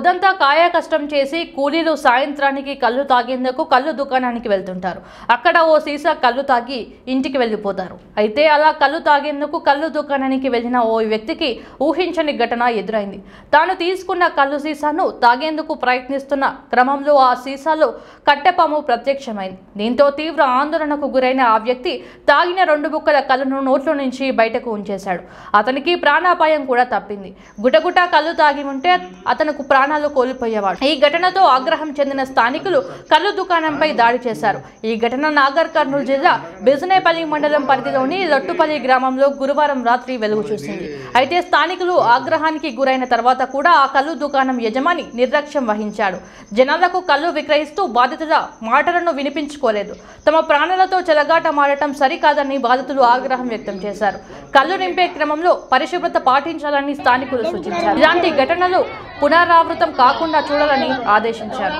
పొద్దంతా కాయ కష్టం చేసి కూలీలు సాయంత్రానికి కళ్ళు తాగేందుకు కళ్ళు దుకాణానికి వెళ్తుంటారు. అక్కడ ఓ సీసా కళ్ళు తాగి ఇంటికి వెళ్ళిపోతారు. అయితే అలా కళ్ళు తాగేందుకు కళ్ళు దుకాణానికి వెళ్లిన ఓ వ్యక్తికి ఊహించని ఘటన ఎదురైంది. తాను తీసుకున్న కళ్ళు సీసాను తాగేందుకు ప్రయత్నిస్తున్న క్రమంలో ఆ సీసాలో కట్టెపాము ప్రత్యక్షమైంది. దీంతో తీవ్ర ఆందోళనకు గురైన ఆ వ్యక్తి తాగిన 2 బుక్కల కళ్ళను నోట్లో నుంచి బయటకు ఉంచేశాడు. అతనికి ప్రాణాపాయం కూడా తప్పింది. గుటగుట కళ్ళు తాగి ఉంటే అతను ప్రాణాలు కోల్పోయేవాడు. ఈ ఘటనతో ఆగ్రహం చెందిన స్థానికులు కళ్ళు దుకాణంపై దాడి చేశారు. ఈ ఘటన నాగర్ కర్నూలు జిల్లా బిజినేపల్లి మండలం పరిధిలోని లొట్టుపల్లి గ్రామంలో గురువారం రాత్రి వెలుగు చూసింది. అయితే స్థానికులు ఆగ్రహానికి గురైన తర్వాత కూడా ఆ కళ్ళు దుకాణం యజమాని నిర్లక్ష్యం వహించాడు. జనాలకు కళ్ళు విక్రయిస్తూ బాధితుల మాటలను వినిపించుకోలేదు. తమ ప్రాణాలతో చెలగాటమాడటం సరికాదని బాధితులు ఆగ్రహం వ్యక్తం చేశారు. కళ్ళు నింపే క్రమంలో పరిశుభ్రత పాటించాలని స్థానికులు సూచించారు. ఇలాంటి ఘటనలు పునరావృతం కాకుండా చూడాలని ఆదేశించారు.